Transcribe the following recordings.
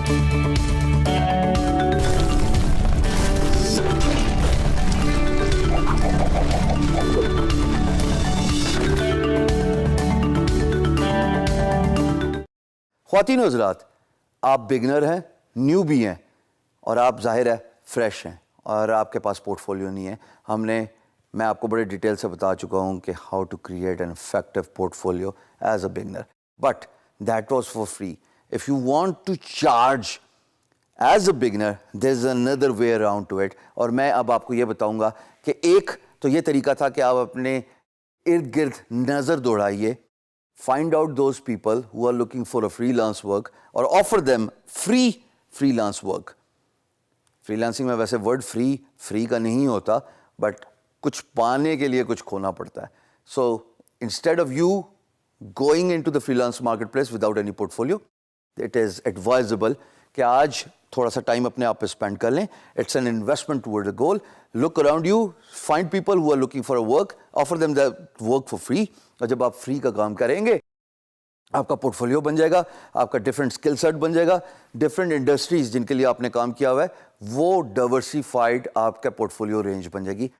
ख्वातीन हज़रात, आप बिगनर हैं, न्यू भी हैं और आप ज़ाहिर है फ्रेश हैं और आपके पास पोर्टफोलियो नहीं है। मैं आपको बड़े डिटेल से बता चुका हूँ कि how to create an effective portfolio as a beginner, but that was for free. If you want to charge as a beginner, there is another way around to it. और मैं अब आपको ये बताऊँगा कि एक तो ये तरीका था कि आप अपने इर्द गिर्द नज़र दौड़ाइए, find out those people who are looking for a freelance work or offer them free freelance work. Freelancing में वैसे word free का नहीं होता, but कुछ पाने के लिए कुछ खोना पड़ता है. So instead of you going into the freelance marketplace without any portfolio, it is advisable कि आज थोड़ा सा टाइम अपने आप पे स्पेंड कर लें. It's an investment toward the goal. Look around you, find people who are looking for a work, offer them the work for free. और जब आप फ्री का काम करेंगे, आपका पोर्टफोलियो बन जाएगा, आपका डिफरेंट स्किल सेट बन जाएगा, डिफरेंट इंडस्ट्रीज जिनके लिए आपने काम किया हुआ है, वो डाइवर्सिफाइड आपका पोर्टफोलियो रेंज बन जाएगी.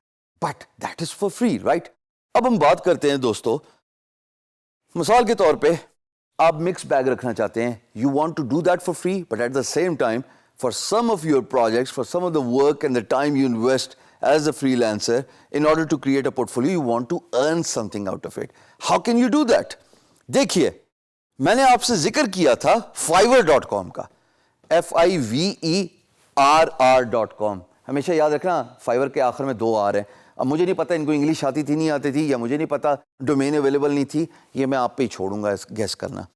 But that is for free, right? अब हम बात करते हैं दोस्तों, मिसाल के तौर पे आप मिक्स बैग रखना चाहते हैं. You want to do that for free, but at the same time for some of your projects, for some of the work and the time you invest as a freelancer in order to create a portfolio, you want to earn something out of it. How can you do that? देखिए, मैंने आपसे जिक्र किया था fiverr.com का, fiverr.com. हमेशा याद रखना, Fiverr के आखिर में 2 R हैं. अब मुझे नहीं पता इनको इंग्लिश आती थी नहीं आती थी, या मुझे नहीं पता डोमेन अवेलेबल नहीं थी, ये मैं आप पे ही छोड़ूंगा गेस करना.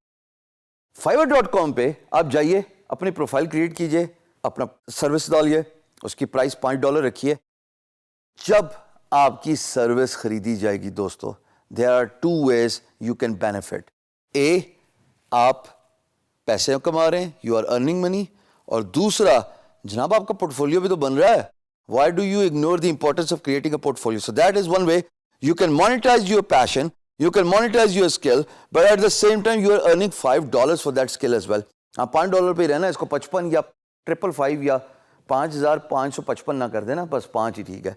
fiverr.com पे आप जाइए, अपनी प्रोफाइल क्रिएट कीजिए, अपना सर्विस डालिए, उसकी प्राइस $5 रखिए. जब आपकी सर्विस खरीदी जाएगी दोस्तों, there are 2 ways you can benefit. A, आप पैसे कमा रहे हैं, यू आर अर्निंग मनी, और दूसरा, जनाब आपका पोर्टफोलियो भी तो बन रहा है. Why do you ignore the importance of creating a portfolio? So that is one way you can monetise your passion, you can monetize your skill, but at the same time you are earning $5 for that skill as well. हाँ, $5 पे रहना, इसको 55 या 555 या 5555 ना कर देना, बस 5 ही ठीक है.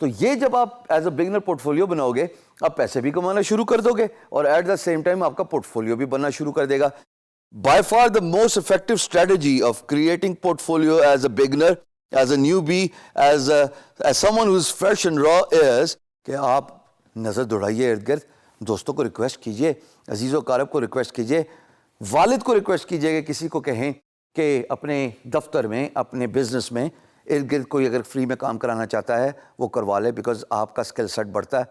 तो ये जब आप एज अ बिगनर पोर्टफोलियो बनाओगे, आप पैसे भी कमाना शुरू कर दोगे और एट द सेम टाइम आपका पोर्टफोलियो भी बनना शुरू कर देगा. By far the most effective strategy of creating portfolio as a beginner, as a newbie, as someone who's fresh and raw is कि आप नज़र दौड़ाइए इर्द गिर्द, दोस्तों को रिक्वेस्ट कीजिए, अजीज़ व कारब को रिक्वेस्ट कीजिए, वालिद को रिक्वेस्ट कीजिए कि किसी को कहें कि अपने दफ्तर में, अपने बिजनेस में इर्द गिर्द कोई अगर फ्री में काम कराना चाहता है वो करवा ले. बिकॉज आपका स्किल सेट बढ़ता है,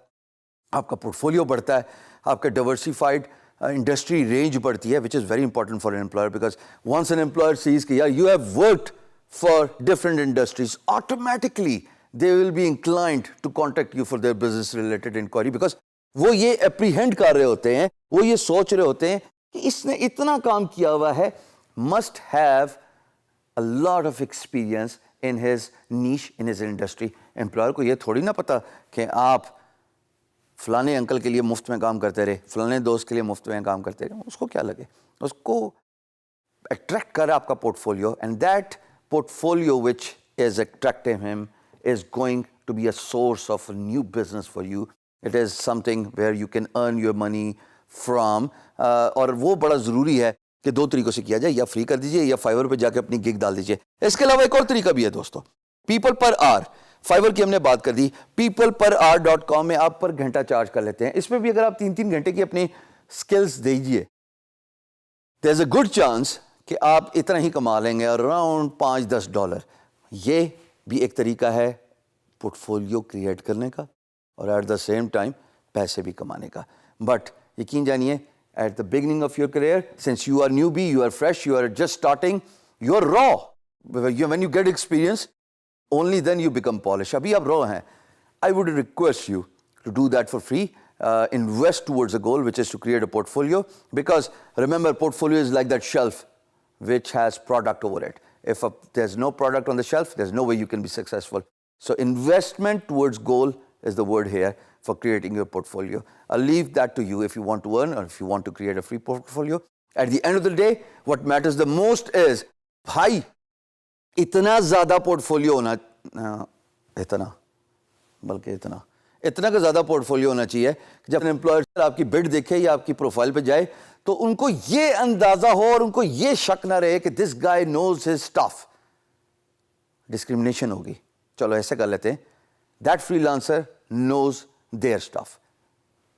आपका पोर्टफोलियो बढ़ता है, आपका डाइवर्सिफाइड इंडस्ट्री रेंज बढ़ती है, which is very important for an employer. Because once an employer sees कि यार you have worked for different industries, automatically they will be inclined to contact you for their business related inquiry. Because वो ये apprehend कर रहे होते हैं, वो ये सोच रहे होते हैं कि इसने इतना काम किया हुआ है, must have a lot of experience in his niche, in his industry. Employer को ये थोड़ी ना पता कि आप फलाने अंकल के लिए मुफ्त में काम करते रहे, फलाने दोस्त के लिए मुफ्त में काम करते रहे. उसको क्या लगे, उसको अट्रैक्ट कर आपका portfolio, and that portfolio which is attracting him is going to be a source of a new business for you. It is something where you can earn your money from. और वो बड़ा ज़रूरी है कि 2 तरीक़ों से किया जाए, या फ्री कर दीजिए या फाइवर पे जाके अपनी गिग डाल दीजिए. इसके अलावा एक और तरीका भी है दोस्तों, पीपल पर आवर. फाइवर की हमने बात कर दी, peopleperhour.com में आप पर घंटा चार्ज कर लेते हैं. इसमें भी अगर आप 3-3 घंटे की अपनी स्किल्स दीजिए, there is a good chance कि आप इतना ही कमा लेंगे, अराउंड $5-10. ये भी एक तरीका है पोर्टफोलियो क्रिएट करने का और एट द सेम टाइम पैसे भी कमाने का. बट यकीन जानिए, at the beginning of your career, since you are newbie, you are fresh, you are just starting, you are raw. When you get experience, only then you become polish. अभी आप raw हैं. I would request you to do that for free. Invest towards a goal, which is to create a portfolio, because remember, portfolio is like that shelf which has product over it. If there's no product on the shelf, there's no way you can be successful. So investment towards goal is the word here for creating your portfolio. I'll leave that to you if you want to earn or if you want to create a free portfolio. At the end of the day, what matters the most is भाई इतना ज्यादा portfolio होना, इतना का ज्यादा portfolio होना चाहिए कि जब एम्प्लॉयर आपकी बिड देखे या आपकी प्रोफाइल पे जाए तो उनको ये अंदाजा हो और उनको ये शक ना रहे कि this guy knows his stuff. Discrimination होगी। चलो ऐसे कर लेते हैं, that freelancer knows their stuff.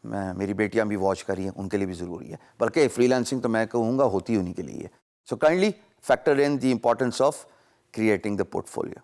मेरी बेटियां भी वॉच कर रही हैं, उनके लिए भी जरूरी है, बल्कि फ्रीलांसिंग तो मैं कहूंगा होती उन्हीं के लिए है। So kindly factor in the importance of creating the portfolio.